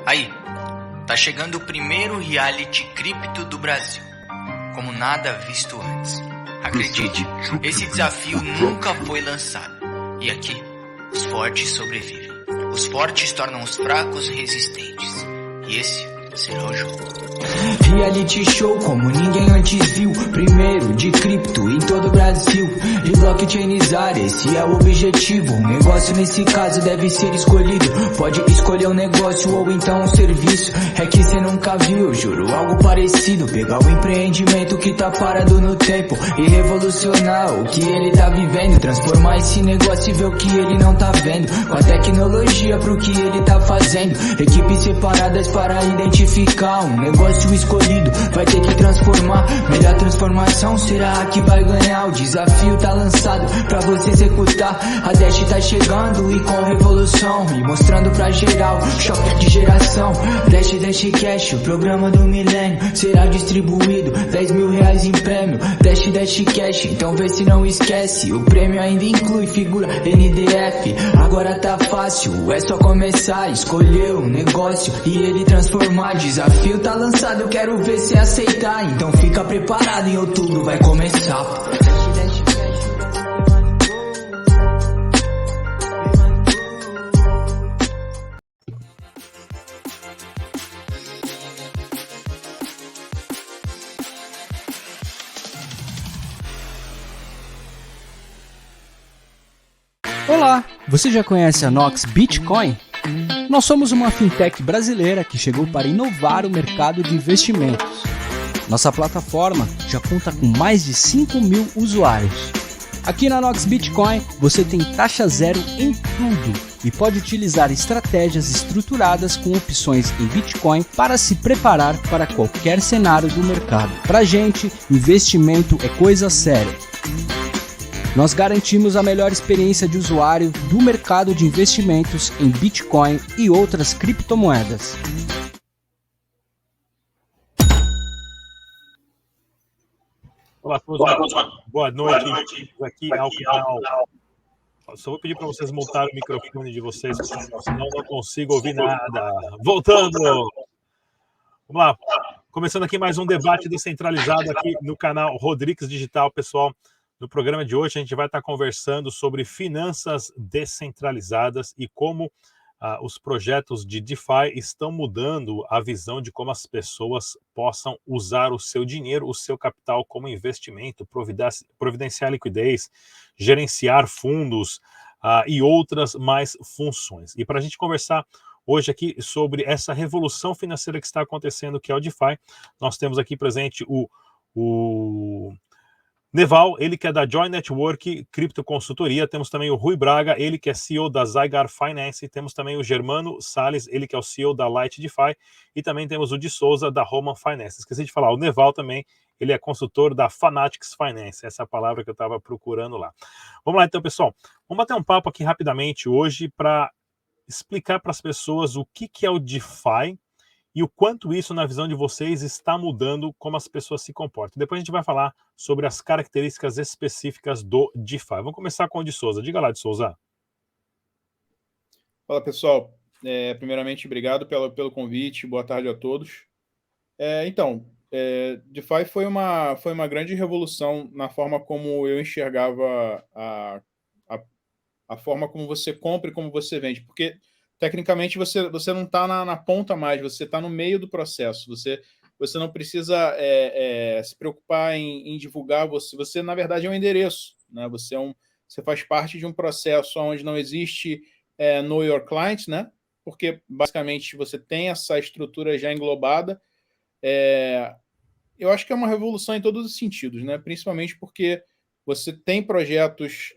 Aí, tá chegando o primeiro reality cripto do Brasil, como nada visto antes. Acredite, esse desafio nunca foi lançado. E aqui, os fortes sobrevivem. Os fortes tornam os fracos resistentes. E esse será o jogo. Reality show como ninguém antes viu. Primeiro de cripto em todo o Brasil. E blockchainizar, esse é o objetivo. Um negócio nesse caso deve ser escolhido. Pode escolher um negócio ou então um serviço. É que cê nunca viu, eu juro, algo parecido. Pegar o empreendimento que tá parado no tempo e revolucionar o que ele tá vivendo. Transformar esse negócio e ver o que ele não tá vendo. Com a tecnologia pro que ele tá fazendo. Equipes separadas para identificar um negócio escolhido, vai ter que transformar. Melhor transformação será a que vai ganhar. O desafio tá lançado pra você executar. A Dash tá chegando e com revolução e mostrando pra geral, choque de geração. Dash Cash, o programa do milênio será distribuído, 10 mil reais em prêmio. Dash Cash, então vê se não esquece. O prêmio ainda inclui figura NDF. Agora tá fácil, é só começar. Escolher um negócio e ele transformar. Desafio tá lançado, eu quero ver se aceitar. Então fica preparado, em outubro vai começar. Olá, você já conhece a Nox Bitcoin? Nós somos uma fintech brasileira que chegou para inovar o mercado de investimentos. Nossa plataforma já conta com mais de 5 mil usuários. Aqui na Nox Bitcoin você tem taxa zero em tudo e pode utilizar estratégias estruturadas com opções em Bitcoin para se preparar para qualquer cenário do mercado. Pra gente, investimento é coisa séria. Nós garantimos a melhor experiência de usuário do mercado de investimentos em Bitcoin e outras criptomoedas. Olá, boa noite. Aqui ao canal. Só vou pedir para vocês montarem o microfone de vocês, senão não consigo ouvir nada. Voltando! Vamos lá. Começando aqui mais um debate descentralizado aqui no canal Rodrigues Digital, pessoal. No programa de hoje, a gente vai estar conversando sobre finanças descentralizadas e como os projetos de DeFi estão mudando a visão de como as pessoas possam usar o seu dinheiro, o seu capital como investimento, providenciar liquidez, gerenciar fundos e outras mais funções. E para a gente conversar hoje aqui sobre essa revolução financeira que está acontecendo, que é o DeFi, nós temos aqui presente o Neval, ele que é da Joy Network Cripto Consultoria. Temos também o Rui Braga, ele que é CEO da Zygar Finance. Temos também o Germano Salles, ele que é o CEO da Light DeFi. E também temos o de Souza, da Roman Finance. Esqueci de falar, o Neval também, ele é consultor da Fanatics Finance. Essa é a palavra que eu estava procurando lá. Vamos lá então, pessoal. Vamos bater um papo aqui rapidamente hoje para explicar para as pessoas o que é o DeFi e o quanto isso, na visão de vocês, está mudando como as pessoas se comportam. Depois a gente vai falar sobre as características específicas do DeFi. Vamos começar com o de Souza. Diga lá, de Souza. Fala, pessoal. Primeiramente, obrigado pelo convite. Boa tarde a todos. DeFi foi uma grande revolução na forma como eu enxergava a forma como você compra e como você vende. Porque tecnicamente você não está na ponta mais, você está no meio do processo. Você não precisa se preocupar em divulgar. Você, na verdade, é um endereço, né? Você faz parte de um processo onde não existe Know Your Client, né? Porque, basicamente, você tem essa estrutura já englobada. Eu acho que é uma revolução em todos os sentidos, né? Principalmente porque você tem projetos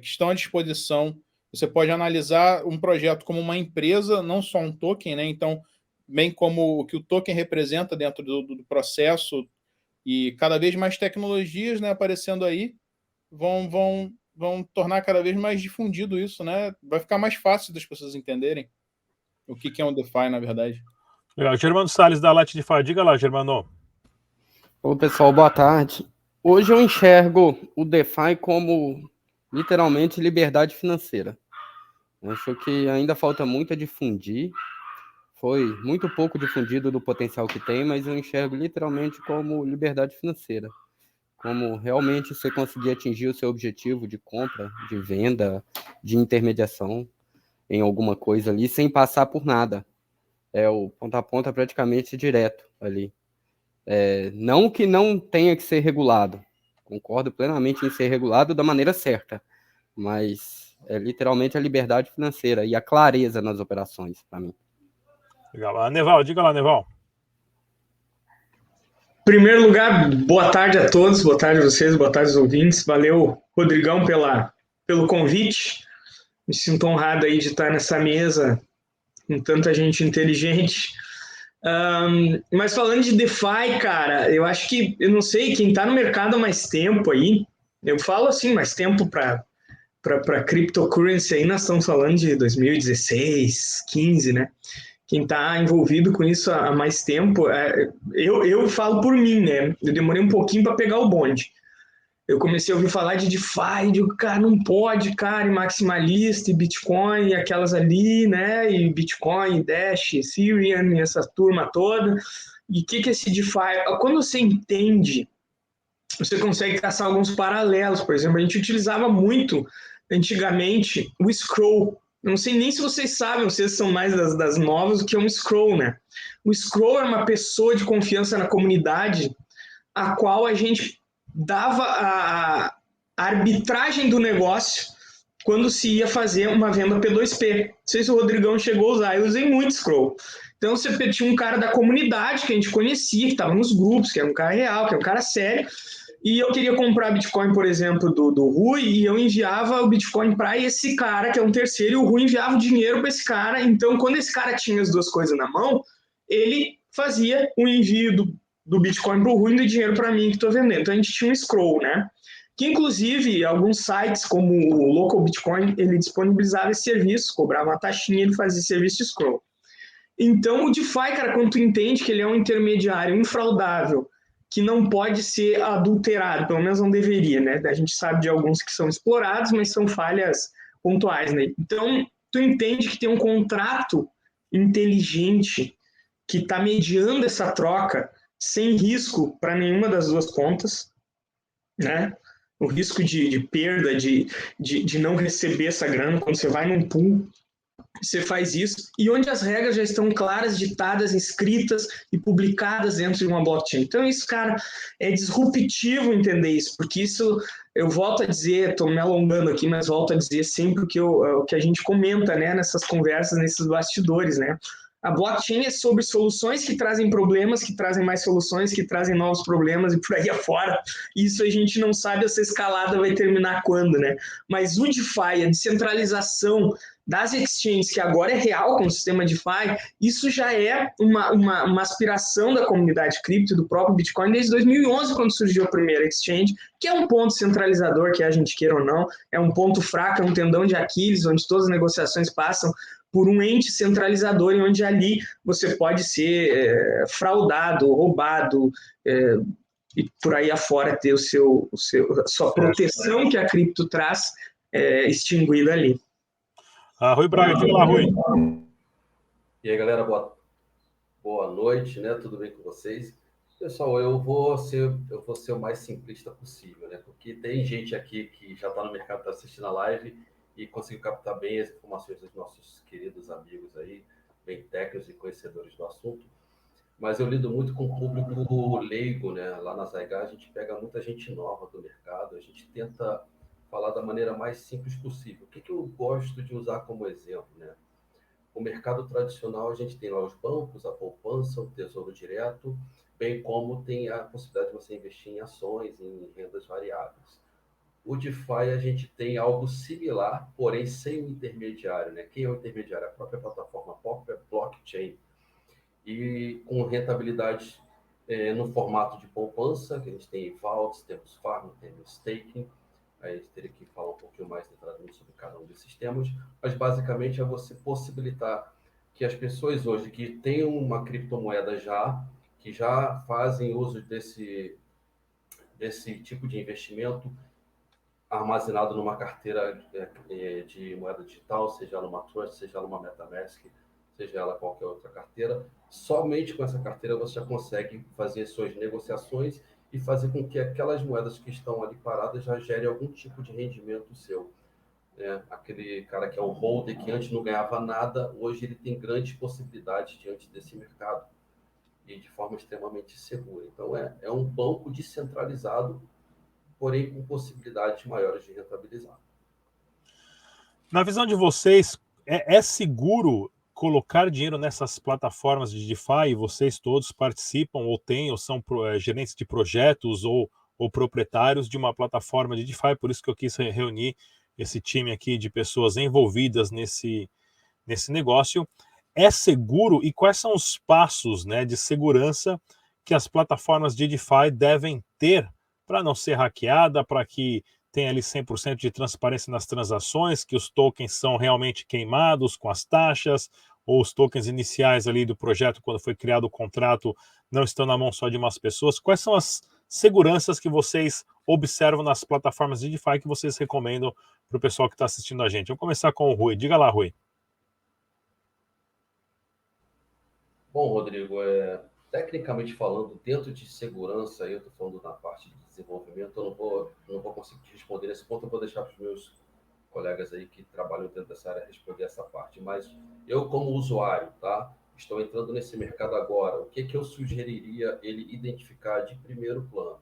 que estão à disposição. Você pode analisar um projeto como uma empresa, não só um token, né? Então, bem como o que o token representa dentro do processo, e cada vez mais tecnologias, né, aparecendo aí vão tornar cada vez mais difundido isso, né? Vai ficar mais fácil das pessoas entenderem o que é um DeFi, na verdade. Legal. Germano Salles, da Light DeFi. Diga lá, Germano. Ô, pessoal, boa tarde. Hoje eu enxergo o DeFi como literalmente liberdade financeira. Eu acho que ainda falta muito a difundir, foi muito pouco difundido do potencial que tem, mas eu enxergo literalmente como liberdade financeira, como realmente você conseguir atingir o seu objetivo de compra, de venda, de intermediação em alguma coisa ali, sem passar por nada. É o ponta a ponta praticamente direto ali. Não que não tenha que ser regulado, concordo plenamente em ser regulado da maneira certa, mas é literalmente a liberdade financeira e a clareza nas operações, para mim. Legal. Neval, diga lá, Neval. Em primeiro lugar, boa tarde a todos, boa tarde a vocês, boa tarde aos ouvintes. Valeu, Rodrigão, pelo convite. Me sinto honrado aí de estar nessa mesa com tanta gente inteligente. Mas falando de DeFi, cara, eu acho que, eu não sei, quem está no mercado há mais tempo aí, eu falo assim, mais tempo para cryptocurrency aí, nós estamos falando de 2016, 15, né? Quem está envolvido com isso há mais tempo, eu falo por mim, né? Eu demorei um pouquinho para pegar o bonde. Eu comecei a ouvir falar de DeFi, digo, cara, não pode, cara, e maximalista, e Bitcoin, e aquelas ali, né? E Bitcoin, Dash, Ethereum, e essa turma toda. E o que é esse DeFi? Quando você entende, você consegue traçar alguns paralelos. Por exemplo, a gente utilizava muito, antigamente, o Scroll. Eu não sei nem se vocês sabem, vocês são mais das novas, o que é um Scroll, né? O Scroll é uma pessoa de confiança na comunidade a qual a gente dava a arbitragem do negócio quando se ia fazer uma venda P2P. Não sei se o Rodrigão chegou a usar, eu usei muito Scroll. Então você tinha um cara da comunidade que a gente conhecia, que estava nos grupos, que era um cara real, que era um cara sério, e eu queria comprar Bitcoin, por exemplo, do Rui, e eu enviava o Bitcoin para esse cara, que é um terceiro, e o Rui enviava o dinheiro para esse cara. Então, quando esse cara tinha as duas coisas na mão, ele fazia o envio do Bitcoin para o Rui e do dinheiro para mim que estou vendendo. Então, a gente tinha um Scroll, né? Que, inclusive, alguns sites, como o Local Bitcoin, ele disponibilizava esse serviço, cobrava uma taxinha, ele fazia serviço de Scroll. Então, o DeFi, cara, quando tu entende que ele é um intermediário infraudável, que não pode ser adulterado, pelo menos não deveria, né? A gente sabe de alguns que são explorados, mas são falhas pontuais, né? Então, tu entende que tem um contrato inteligente que está mediando essa troca sem risco para nenhuma das duas pontas, né? O risco de perda, de não receber essa grana quando você vai num pool, você faz isso, e onde as regras já estão claras, ditadas, escritas e publicadas dentro de uma blockchain. Então isso, cara, é disruptivo entender isso, porque isso, eu volto a dizer, estou me alongando aqui, mas volto a dizer sempre o que a gente comenta, né, nessas conversas, nesses bastidores, né? A blockchain é sobre soluções que trazem problemas, que trazem mais soluções, que trazem novos problemas e por aí afora. Isso a gente não sabe essa escalada vai terminar quando, né? Mas o DeFi, a descentralização das exchanges, que agora é real com o sistema DeFi, isso já é uma aspiração da comunidade cripto, do próprio Bitcoin, desde 2011, quando surgiu a primeira exchange, que é um ponto centralizador, que a gente queira ou não, é um ponto fraco, é um tendão de Aquiles, onde todas as negociações passam por um ente centralizador, e onde ali você pode ser fraudado, roubado, e por aí afora ter a sua proteção que a cripto traz extinguida ali. Rui Braga, diga lá, Rui. E aí, galera, boa noite, né? Tudo bem com vocês? Pessoal, eu vou ser o mais simplista possível, né? Porque tem gente aqui que já está no mercado, está assistindo a live e conseguiu captar bem as informações dos nossos queridos amigos aí, bem técnicos e conhecedores do assunto. Mas eu lido muito com o público leigo, né? Lá na Zygar a gente pega muita gente nova do mercado, a gente tenta falar da maneira mais simples possível. O que eu gosto de usar como exemplo, né? O mercado tradicional, a gente tem lá os bancos, a poupança, o tesouro direto, bem como tem a possibilidade de você investir em ações, em rendas variáveis. O DeFi, a gente tem algo similar, porém sem o intermediário, né? Quem é o intermediário? A própria plataforma, a própria blockchain. E com rentabilidade no formato de poupança, que a gente tem vaults, temos farm, temos staking. Aí a gente teria que falar um pouquinho mais detalhadamente sobre cada um desses temas, mas basicamente é você possibilitar que as pessoas hoje que têm uma criptomoeda que já fazem uso desse tipo de investimento armazenado numa carteira de moeda digital, seja numa Trust, seja numa MetaMask, seja ela qualquer outra carteira. Somente com essa carteira você já consegue fazer suas negociações e fazer com que aquelas moedas que estão ali paradas já gerem algum tipo de rendimento seu. Aquele cara que é o holder, que antes não ganhava nada, hoje ele tem grandes possibilidades diante desse mercado e de forma extremamente segura. Então, é um banco descentralizado, porém com possibilidades maiores de rentabilizar. Na visão de vocês, é seguro colocar dinheiro nessas plataformas de DeFi? Vocês todos participam ou têm, ou são gerentes de projetos ou proprietários de uma plataforma de DeFi? Por isso que eu quis reunir esse time aqui de pessoas envolvidas nesse negócio. É seguro? E quais são os passos, né, de segurança que as plataformas de DeFi devem ter para não ser hackeada, para que tenha ali 100% de transparência nas transações, que os tokens são realmente queimados com as taxas, ou os tokens iniciais ali do projeto, quando foi criado o contrato, não estão na mão só de umas pessoas? Quais são as seguranças que vocês observam nas plataformas de DeFi que vocês recomendam para o pessoal que está assistindo a gente? Vamos começar com o Rui. Diga lá, Rui. Bom, Rodrigo, tecnicamente falando, dentro de segurança, eu estou falando na parte de desenvolvimento, eu não vou conseguir te responder nesse ponto, eu vou deixar para os meus colegas aí que trabalham dentro dessa área responder essa parte. Mas eu, como usuário, tá, estou entrando nesse mercado agora, o que eu sugeriria ele identificar de primeiro plano?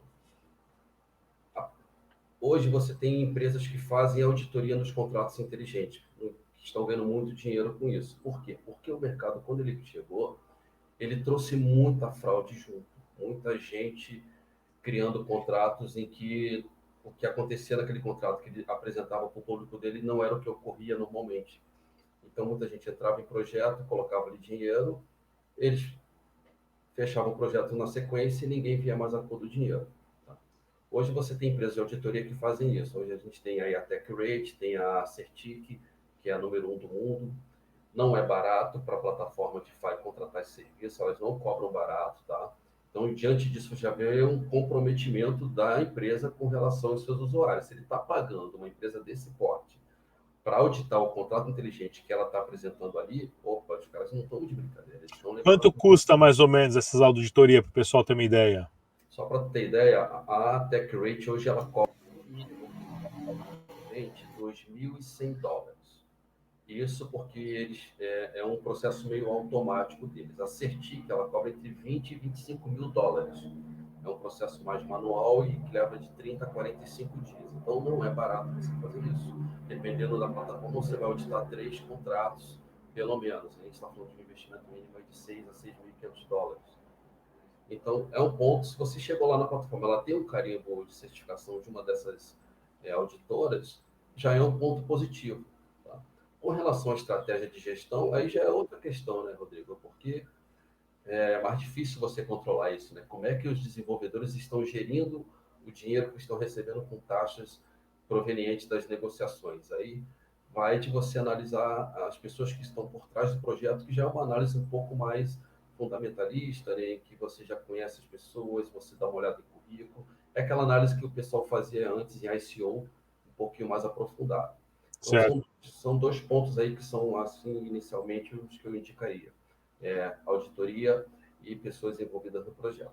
Hoje você tem empresas que fazem auditoria nos contratos inteligentes, que estão ganhando muito dinheiro com isso. Por quê? Porque o mercado, quando ele chegou, ele trouxe muita fraude junto, muita gente criando contratos em que o que acontecia naquele contrato que ele apresentava para o público dele não era o que ocorria normalmente. Então, muita gente entrava em projeto, colocava ali dinheiro, eles fechavam o projeto na sequência e ninguém via mais a cor do dinheiro. Tá? Hoje você tem empresas de auditoria que fazem isso. Hoje a gente tem aí a TechRate, tem a Certic, que é a número 1 do mundo. Não é barato para a plataforma DeFi contratar esse serviço, elas não cobram barato, tá? Então, diante disso, já vê um comprometimento da empresa com relação aos seus usuários. Se ele está pagando uma empresa desse porte para auditar o contrato inteligente que ela está apresentando ali, opa, os caras não estão de brincadeira. Eles estão Quanto custa mais ou menos essas auditorias, para o pessoal ter uma ideia? Só para ter ideia, a TechRate hoje ela cobra R$ 2.100. Isso porque eles é um processo meio automático deles. A Certic, ela cobra entre 20 e 25 mil dólares. É um processo mais manual e que leva de 30 a 45 dias. Então, não é barato você fazer isso. Dependendo da plataforma, você vai auditar 3 contratos, pelo menos. A gente está falando de um investimento mínimo de 6 a 6.500 dólares. Então, é um ponto, se você chegou lá na plataforma, ela tem um carimbo de certificação de uma dessas auditoras, já é um ponto positivo. Com relação à estratégia de gestão, aí já é outra questão, né, Rodrigo? Porque é mais difícil você controlar isso, né? Como é que os desenvolvedores estão gerindo o dinheiro que estão recebendo com taxas provenientes das negociações? Aí vai de você analisar as pessoas que estão por trás do projeto, que já é uma análise um pouco mais fundamentalista, né? Em que você já conhece as pessoas, você dá uma olhada em currículo. É aquela análise que o pessoal fazia antes em ICO, um pouquinho mais aprofundada. Então, são 2 pontos aí que são, assim, inicialmente, os que eu indicaria. Auditoria e pessoas envolvidas no projeto.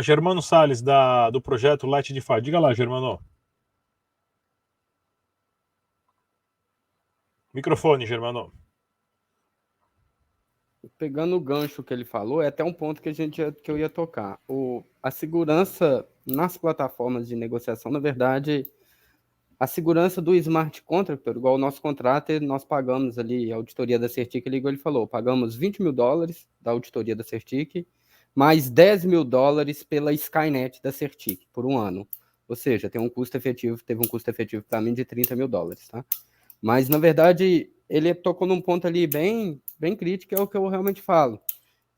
Germano Salles, do projeto Light DeFi. Diga lá, Germano. Microfone, Germano. Pegando o gancho que ele falou, é até um ponto que eu ia tocar. A segurança nas plataformas de negociação, na verdade, a segurança do smart contract, igual o nosso contrato, nós pagamos ali a auditoria da Certic, ele falou, pagamos 20 mil dólares da auditoria da Certic, mais 10 mil dólares pela Skynet da Certic, por um ano. Ou seja, teve um custo efetivo para mim de 30 mil dólares, tá? Mas, na verdade, ele tocou num ponto ali bem crítico, é o que eu realmente falo,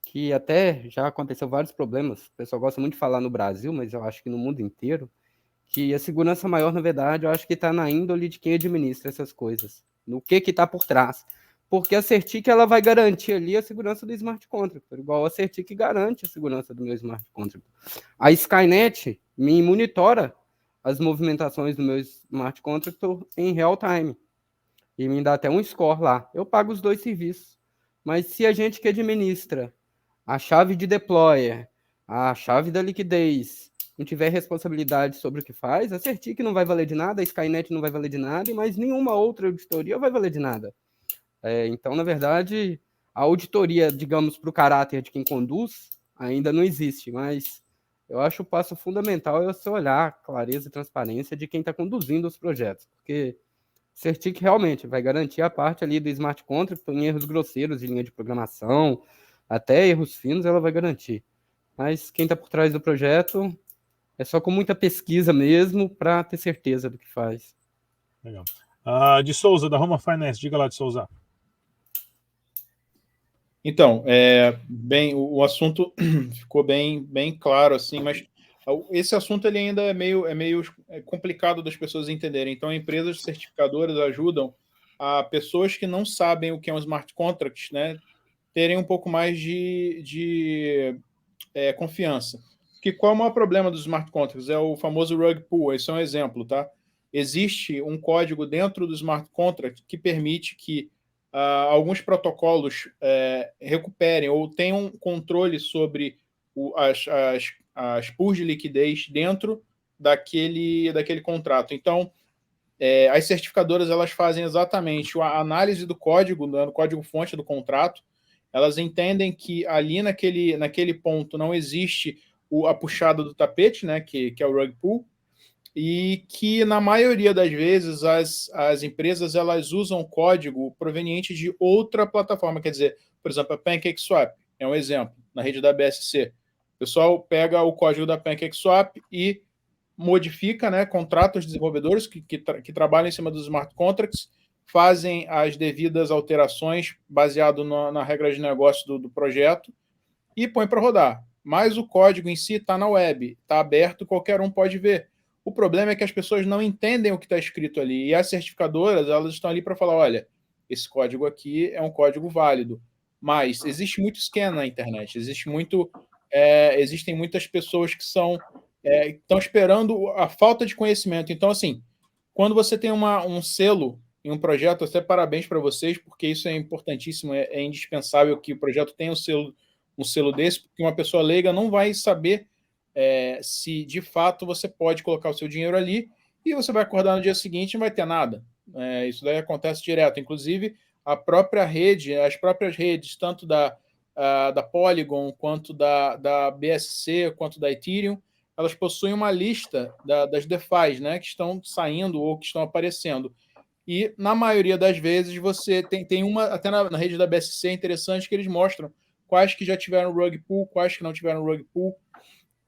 que até já aconteceu vários problemas, o pessoal gosta muito de falar no Brasil, mas eu acho que no mundo inteiro, que a segurança maior, na verdade, eu acho que está na índole de quem administra essas coisas, no que está por trás. Porque a Certic, ela vai garantir ali a segurança do smart contract, igual a Certic garante a segurança do meu smart contract. A Skynet me monitora as movimentações do meu smart contract em real time, e me dá até um score lá. Eu pago os 2 serviços. Mas se a gente que administra a chave de deployer, a chave da liquidez, não tiver responsabilidade sobre o que faz, a Certic não vai valer de nada, a Skynet não vai valer de nada, e mais nenhuma outra auditoria vai valer de nada. Então, na verdade, a auditoria, digamos, para o caráter de quem conduz, ainda não existe, mas eu acho o passo fundamental é você olhar a clareza e transparência de quem está conduzindo os projetos, porque Certic realmente vai garantir a parte ali do smart contract em erros grosseiros de linha de programação, até erros finos ela vai garantir. Mas quem está por trás do projeto é só com muita pesquisa mesmo para ter certeza do que faz. Legal. De Souza, da Roma Finance, diga lá, de Souza. Então, o assunto ficou bem claro, assim, mas esse assunto ele ainda é meio complicado das pessoas entenderem. Então, empresas certificadoras ajudam a pessoas que não sabem o que é um smart contract, né, terem um pouco mais de confiança. Porque qual é o maior problema dos smart contracts? É o famoso rug pull. Esse é um exemplo, tá? Existe um código dentro do smart contract que permite que alguns protocolos recuperem ou tenham controle sobre as pools de liquidez dentro daquele contrato. Então, as certificadoras elas fazem exatamente a análise do código, do código-fonte do contrato. Elas entendem que ali naquele ponto não existe a puxada do tapete, né, que é o rug pull, e que na maioria das vezes as empresas elas usam código proveniente de outra plataforma, quer dizer, por exemplo, a PancakeSwap é um exemplo, na rede da BSC. O pessoal pega o código da PancakeSwap e modifica, né, contrata os desenvolvedores que trabalham em cima dos smart contracts, fazem as devidas alterações baseado na regra de negócio do projeto e põe para rodar. Mas o código em si está na web, está aberto, qualquer um pode ver. O problema é que as pessoas não entendem o que está escrito ali. E as certificadoras, elas estão ali para falar, olha, esse código aqui é um código válido. Mas existe muito scam na internet. Existem muitas pessoas que estão esperando a falta de conhecimento. Então, assim, quando você tem um selo em um projeto, até parabéns para vocês, porque isso é importantíssimo, é indispensável que o projeto tenha um selo desse, porque uma pessoa leiga não vai saber se de fato você pode colocar o seu dinheiro ali e você vai acordar no dia seguinte e não vai ter nada. Isso daí acontece direto. Inclusive, as próprias redes, tanto da Polygon, quanto da BSC, quanto da Ethereum, elas possuem uma lista das DeFis, né, que estão saindo ou que estão aparecendo. E, na maioria das vezes, você tem uma, até na rede da BSC, é interessante que eles mostram quais que já tiveram rug pull, quais que não tiveram rug pull.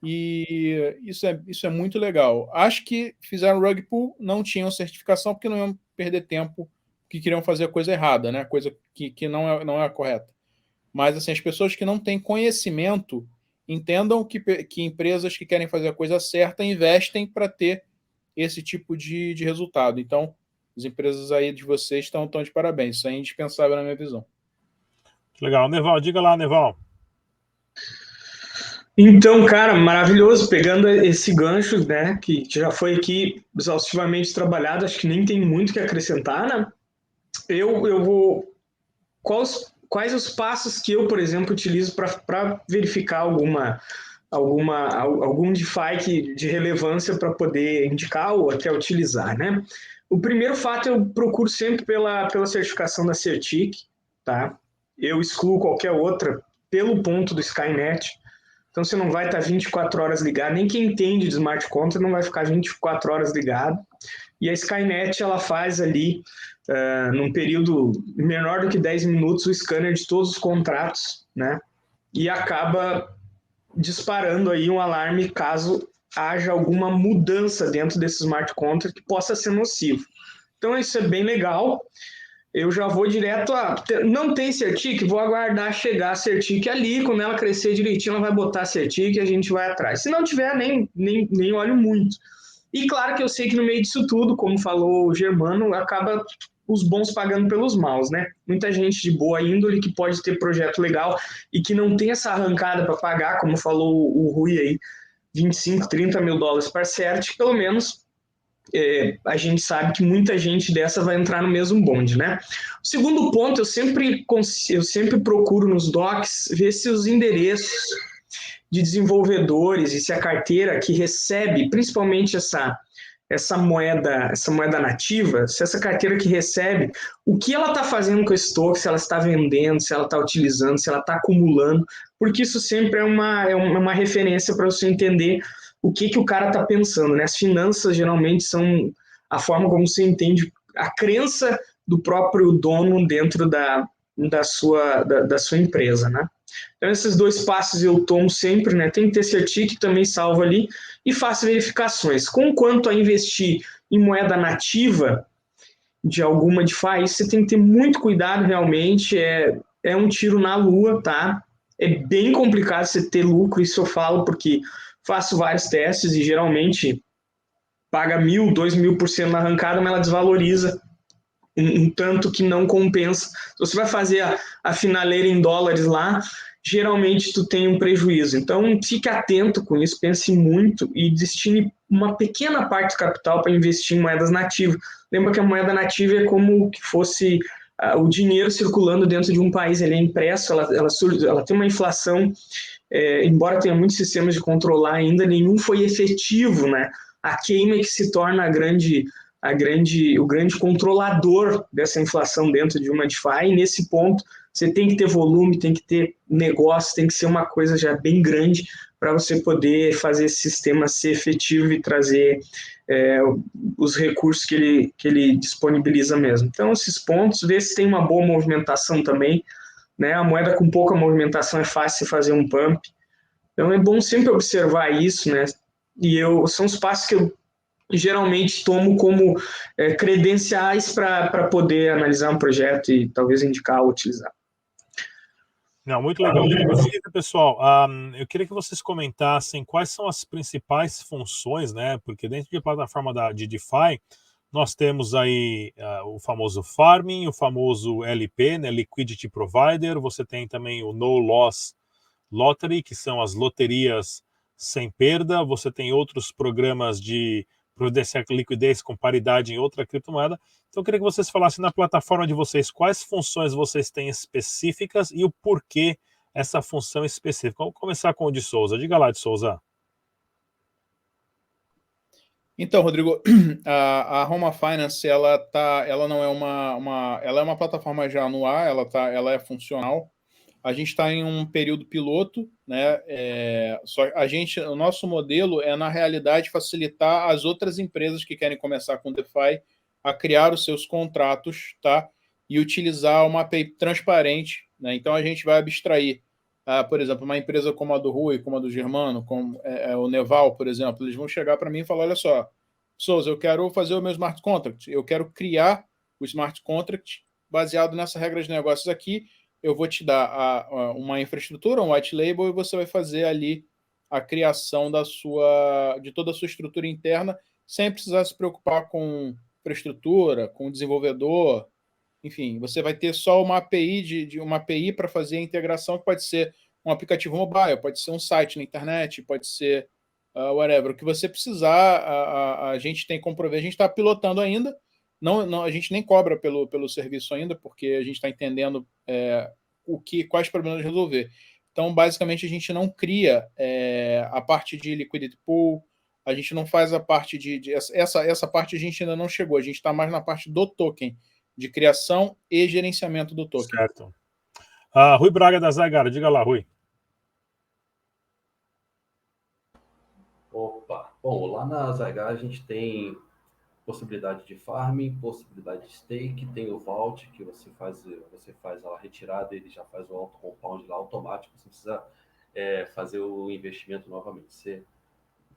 E isso é muito legal. Acho que fizeram rug pull, não tinham certificação, porque não iam perder tempo, que queriam fazer a coisa errada, né? Coisa que não é a correta. Mas assim, as pessoas que não têm conhecimento entendam que empresas que querem fazer a coisa certa investem para ter esse tipo de resultado. Então, as empresas aí de vocês estão de parabéns. Isso é indispensável na minha visão. Legal. Neval, diga lá, Neval. Então, cara, maravilhoso, pegando esse gancho, né, que já foi aqui exaustivamente trabalhado, acho que nem tem muito que acrescentar, né? Eu vou... Quais os passos que eu, por exemplo, utilizo para verificar algum DeFi de relevância para poder indicar ou até utilizar, né? O primeiro fato, eu procuro sempre pela certificação da Certic, tá? Eu excluo qualquer outra pelo ponto do Skynet. Então, você não vai estar 24 horas ligado, nem quem entende de smart contract não vai ficar 24 horas ligado. E a Skynet, ela faz ali, num período menor do que 10 minutos, o scanner de todos os contratos, né? E acaba disparando aí um alarme caso haja alguma mudança dentro desse smart contract que possa ser nocivo. Então, isso é bem legal. Eu já vou direto não tem Certic, vou aguardar chegar a Certic ali, quando ela crescer direitinho, ela vai botar a Certic e a gente vai atrás. Se não tiver, nem olho muito. E claro que eu sei que no meio disso tudo, como falou o Germano, acaba os bons pagando pelos maus, né? Muita gente de boa índole que pode ter projeto legal e que não tem essa arrancada para pagar, como falou o Rui aí, 25, 30 mil dólares para Certic, pelo menos a gente sabe que muita gente dessa vai entrar no mesmo bonde, né? O segundo ponto, eu sempre procuro nos docs ver se os endereços de desenvolvedores e se a carteira que recebe, principalmente essa moeda nativa, se essa carteira que recebe, o que ela está fazendo com esse token, se ela está vendendo, se ela está utilizando, se ela está acumulando, porque isso sempre é uma referência para você entender o que o cara está pensando, né? As finanças geralmente são a forma como você entende a crença do próprio dono dentro da sua empresa, né? Então, esses 2 passos eu tomo sempre, né? Tem que ter certificado, também salvo ali, e faço verificações. Quanto a investir em moeda nativa de alguma DeFi, você tem que ter muito cuidado realmente, é um tiro na lua, tá? É bem complicado você ter lucro, isso eu falo porque faço vários testes e geralmente paga 1.000, 2.000% na arrancada, mas ela desvaloriza um tanto que não compensa. Se você vai fazer a finaleira em dólares lá, geralmente tu tem um prejuízo. Então, fique atento com isso, pense muito e destine uma pequena parte do capital para investir em moedas nativas. Lembra que a moeda nativa é como que fosse o dinheiro circulando dentro de um país, ele é impresso, ela tem uma inflação, embora tenha muitos sistemas de controlar ainda, nenhum foi efetivo, né? A queima é que se torna o grande controlador dessa inflação dentro de uma DeFi, e nesse ponto você tem que ter volume, tem que ter negócio, tem que ser uma coisa já bem grande para você poder fazer esse sistema ser efetivo e trazer os recursos que ele disponibiliza mesmo. Então, esses pontos, ver se tem uma boa movimentação também, né? A moeda com pouca movimentação é fácil fazer um pump. Então, é bom sempre observar isso, né? E são os passos que eu geralmente tomo como credenciais para poder analisar um projeto e talvez indicar ou utilizar. Não, muito legal. Pessoal, eu queria que vocês comentassem quais são as principais funções, né? Porque dentro de plataforma de DeFi, nós temos aí o famoso farming, o famoso LP, né? Liquidity Provider, você tem também o No Loss Lottery, que são as loterias sem perda, você tem outros programas de providenciar liquidez com paridade em outra criptomoeda. Então, eu queria que vocês falassem na plataforma de vocês quais funções vocês têm específicas e o porquê essa função específica. Vamos começar com o de Souza. Diga lá, de Souza. Então, Rodrigo, a Roma Finance, ela não é ela é uma plataforma já no ar, ela é funcional. A gente está em um período piloto, né? O nosso modelo é, na realidade, facilitar as outras empresas que querem começar com DeFi a criar os seus contratos, tá? E utilizar uma API transparente, né? Então, a gente vai abstrair, por exemplo, uma empresa como a do Rui, como a do Germano, como o Neval, por exemplo, eles vão chegar para mim e falar, olha só, Souza, eu quero fazer o meu smart contract, eu quero criar o smart contract baseado nessas regras de negócios aqui, eu vou te dar uma infraestrutura, um white label, e você vai fazer ali a criação de toda a sua estrutura interna, sem precisar se preocupar com infraestrutura, com desenvolvedor. Enfim, você vai ter só uma API uma API para fazer a integração, que pode ser um aplicativo mobile, pode ser um site na internet, pode ser whatever. O que você precisar, a gente tem como prover. A gente está pilotando ainda, não, a gente nem cobra pelo serviço ainda, porque a gente está entendendo quais problemas resolver. Então, basicamente, a gente não cria a parte de liquidity pool, a gente não faz a parte essa parte a gente ainda não chegou, a gente está mais na parte do token, de criação e gerenciamento do token. Certo. Rui Braga da Zagara, diga lá, Rui. Opa, bom, lá na Zygar a gente tem possibilidade de farming, possibilidade de stake, tem o vault, que você faz a retirada, ele já faz o auto compound lá automático, você precisa fazer o investimento novamente. Você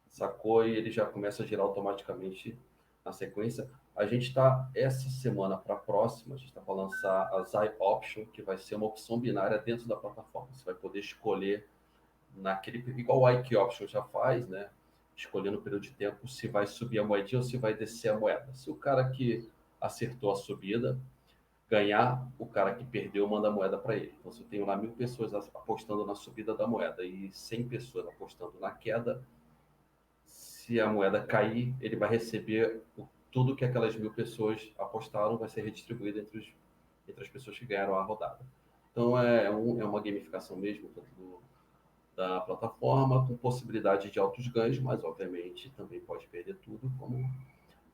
sacou e ele já começa a girar automaticamente na sequência. A gente está, essa semana para a próxima, a gente está para lançar a Zai Option, que vai ser uma opção binária dentro da plataforma. Você vai poder escolher igual o IQ Option já faz, né? Escolher no período de tempo se vai subir a moedinha ou se vai descer a moeda. Se o cara que acertou a subida ganhar, o cara que perdeu manda a moeda para ele. Então, se eu tenho lá 1.000 pessoas apostando na subida da moeda e 100 pessoas apostando na queda, se a moeda cair, ele vai receber tudo que aquelas 1.000 pessoas apostaram, vai ser redistribuído entre as pessoas que ganharam a rodada. Então, é uma gamificação mesmo da plataforma, com possibilidade de altos ganhos, mas, obviamente, também pode perder tudo, como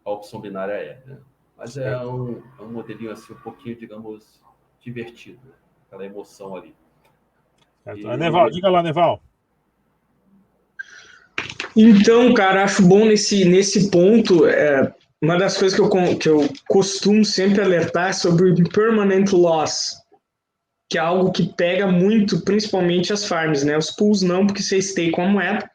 a opção binária é, né? Mas é um modelinho assim, um pouquinho, digamos, divertido, né? Aquela emoção ali. Neval, diga lá, Neval. Então, cara, acho bom nesse ponto, uma das coisas que eu costumo sempre alertar é sobre o impermanent loss, que é algo que pega muito, principalmente as farms, né? Os pools não, porque você stake a moeda.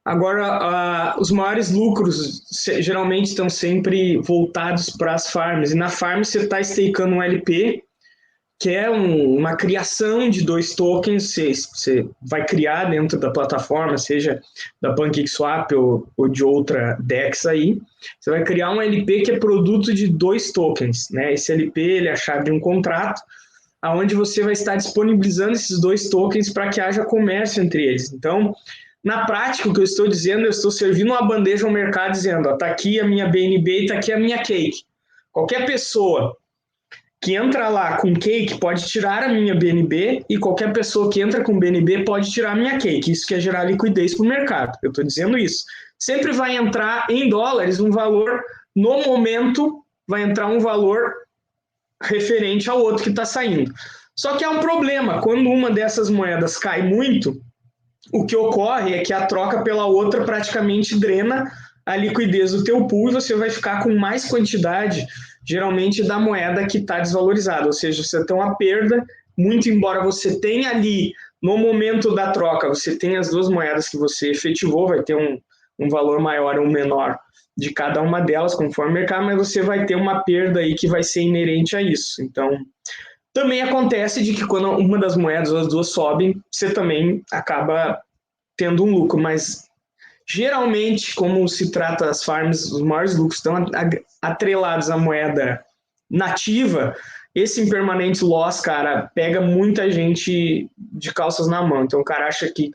Agora, os maiores lucros geralmente estão sempre voltados para as farms, e na farm você está stakeando um LP, que é uma criação de 2 tokens, você vai criar dentro da plataforma, seja da PancakeSwap ou de outra DEX aí, você vai criar um LP que é produto de 2 tokens, né? Esse LP ele é a chave de um contrato, onde você vai estar disponibilizando esses 2 tokens para que haja comércio entre eles. Então, na prática, o que eu estou dizendo, eu estou servindo uma bandeja ao mercado dizendo, ó, tá aqui a minha BNB e tá aqui a minha cake. Qualquer pessoa que entra lá com cake pode tirar a minha BNB e qualquer pessoa que entra com BNB pode tirar a minha cake. Isso quer gerar liquidez para o mercado. Eu estou dizendo isso. Sempre vai entrar em dólares um valor, no momento, vai entrar um valor referente ao outro que está saindo. Só que há um problema. Quando uma dessas moedas cai muito, o que ocorre é que a troca pela outra praticamente drena a liquidez do teu pool e você vai ficar com mais quantidade, geralmente, da moeda que está desvalorizada. Ou seja, você tem uma perda, muito embora você tenha ali, no momento da troca, você tenha as 2 moedas que você efetivou, vai ter um valor maior ou menor de cada uma delas, conforme o mercado, mas você vai ter uma perda aí que vai ser inerente a isso. Então, também acontece de que quando uma das moedas ou as 2 sobem, você também acaba tendo um lucro, mas geralmente, como se trata as farms, os maiores lucros estão atrelados à moeda nativa, esse impermanent loss, cara, pega muita gente de calças na mão. Então o cara acha que,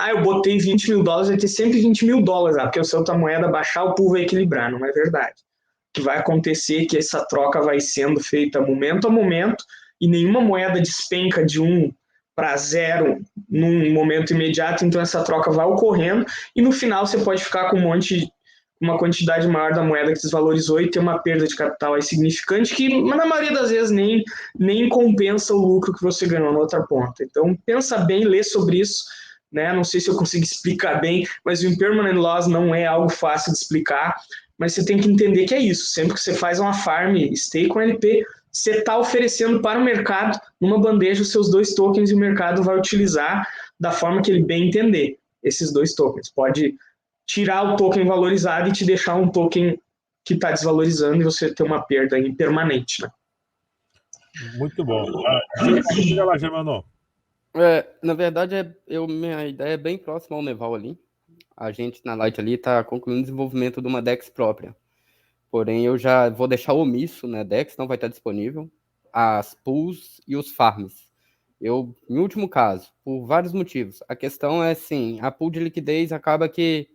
eu botei $20 mil, vai ter sempre $20 mil, porque se a outra moeda baixar, o pool vai equilibrar. Não é verdade. O que vai acontecer é que essa troca vai sendo feita momento a momento e nenhuma moeda despenca de 1 para 0 num momento imediato, então essa troca vai ocorrendo e no final você pode ficar com uma quantidade maior da moeda que desvalorizou e ter uma perda de capital aí significante que, na maioria das vezes, nem compensa o lucro que você ganhou na outra ponta. Então, pensa bem, lê sobre isso, né? Não sei se eu consigo explicar bem, mas o impermanent loss não é algo fácil de explicar, mas você tem que entender que é isso. Sempre que você faz uma farm, stake com LP, você está oferecendo para o mercado, numa bandeja, os seus 2 tokens e o mercado vai utilizar da forma que ele bem entender esses 2 tokens. Pode tirar o token valorizado e te deixar um token que está desvalorizando e você ter uma perda impermanente, né? Muito bom. Diga lá, Germano. Na verdade, minha ideia é bem próxima ao Neval ali. A gente, na Light ali, está concluindo o desenvolvimento de uma DEX própria. Porém, eu já vou deixar omisso, né? DEX não vai estar disponível, as pools e os farms. Em último caso, por vários motivos. A questão é, assim, a pool de liquidez acaba que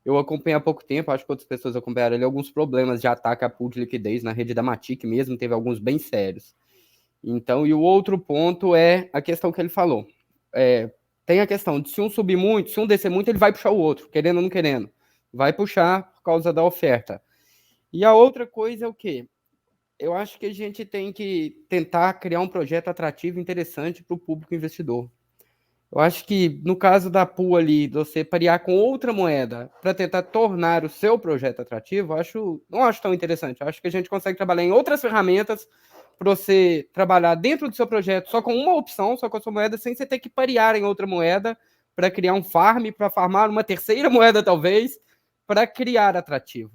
eu acompanhei há pouco tempo, acho que outras pessoas acompanharam ali, alguns problemas de ataque à pool de liquidez na rede da Matic mesmo, teve alguns bem sérios. Então, e o outro ponto é a questão que ele falou. Tem a questão de se um subir muito, se um descer muito, ele vai puxar o outro, querendo ou não querendo. Vai puxar por causa da oferta. E a outra coisa é o quê? Eu acho que a gente tem que tentar criar um projeto atrativo e interessante para o público investidor. Eu acho que, no caso da pool ali, você parear com outra moeda para tentar tornar o seu projeto atrativo, não acho tão interessante. Eu acho que a gente consegue trabalhar em outras ferramentas para você trabalhar dentro do seu projeto só com uma opção, só com a sua moeda, sem você ter que parear em outra moeda para criar um farm, para farmar uma terceira moeda, talvez, para criar atrativo.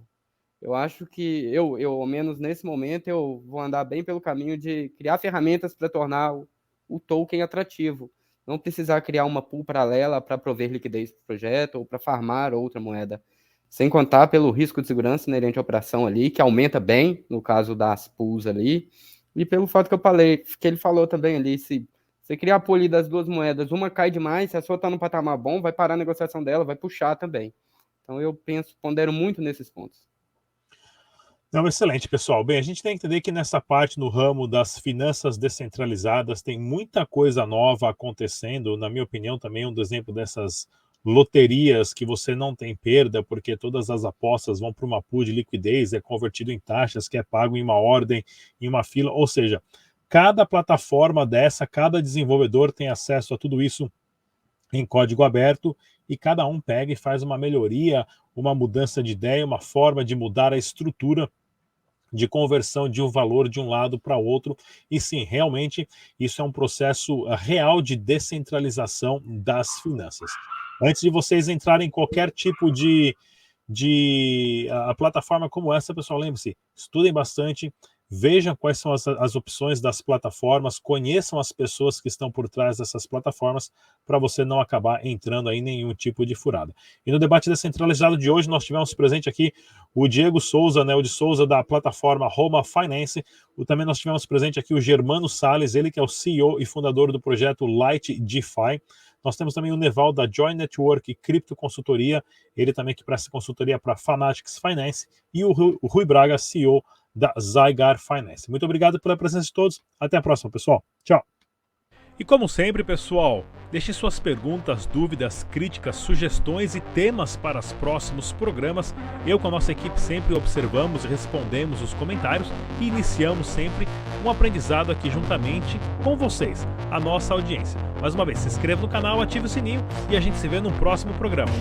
Eu acho que eu, ao menos nesse momento, eu vou andar bem pelo caminho de criar ferramentas para tornar o token atrativo. Não precisar criar uma pool paralela para prover liquidez para o projeto ou para farmar outra moeda. Sem contar pelo risco de segurança inerente à operação ali, que aumenta bem no caso das pools ali. E pelo fato que ele falou também ali, se você criar a pool ali das 2 moedas, uma cai demais, se a sua está no patamar bom, vai parar a negociação dela, vai puxar também. Então eu pondero muito nesses pontos. Não, excelente, pessoal. Bem, a gente tem que entender que nessa parte, no ramo das finanças descentralizadas, tem muita coisa nova acontecendo. Na minha opinião, também um exemplo dessas loterias que você não tem perda, porque todas as apostas vão para uma pool de liquidez, é convertido em taxas, que é pago em uma ordem, em uma fila. Ou seja, cada plataforma dessa, cada desenvolvedor tem acesso a tudo isso em código aberto, e cada um pega e faz uma melhoria, uma mudança de ideia, uma forma de mudar a estrutura de conversão de um valor de um lado para outro. E sim, realmente, isso é um processo real de descentralização das finanças. Antes de vocês entrarem em qualquer tipo de plataforma como essa, pessoal, lembre-se, estudem bastante, vejam quais são as opções das plataformas, conheçam as pessoas que estão por trás dessas plataformas, para você não acabar entrando aí em nenhum tipo de furada. E no debate descentralizado de hoje, nós tivemos presente aqui o Diego Souza, né, o de Souza da plataforma Roma Finance. Também nós tivemos presente aqui o Germano Salles, ele que é o CEO e fundador do projeto Light DeFi. Nós temos também o Neval da Join Network e Cripto Consultoria, ele também que presta consultoria para Fanatics Finance, e o Rui Braga, CEO da Zygar Finance. Muito obrigado pela presença de todos. Até a próxima, pessoal. Tchau. E como sempre, pessoal, deixe suas perguntas, dúvidas, críticas, sugestões e temas para os próximos programas. Eu com a nossa equipe sempre observamos e respondemos os comentários e iniciamos sempre um aprendizado aqui juntamente com vocês, a nossa audiência. Mais uma vez, se inscreva no canal, ative o sininho e a gente se vê no próximo programa.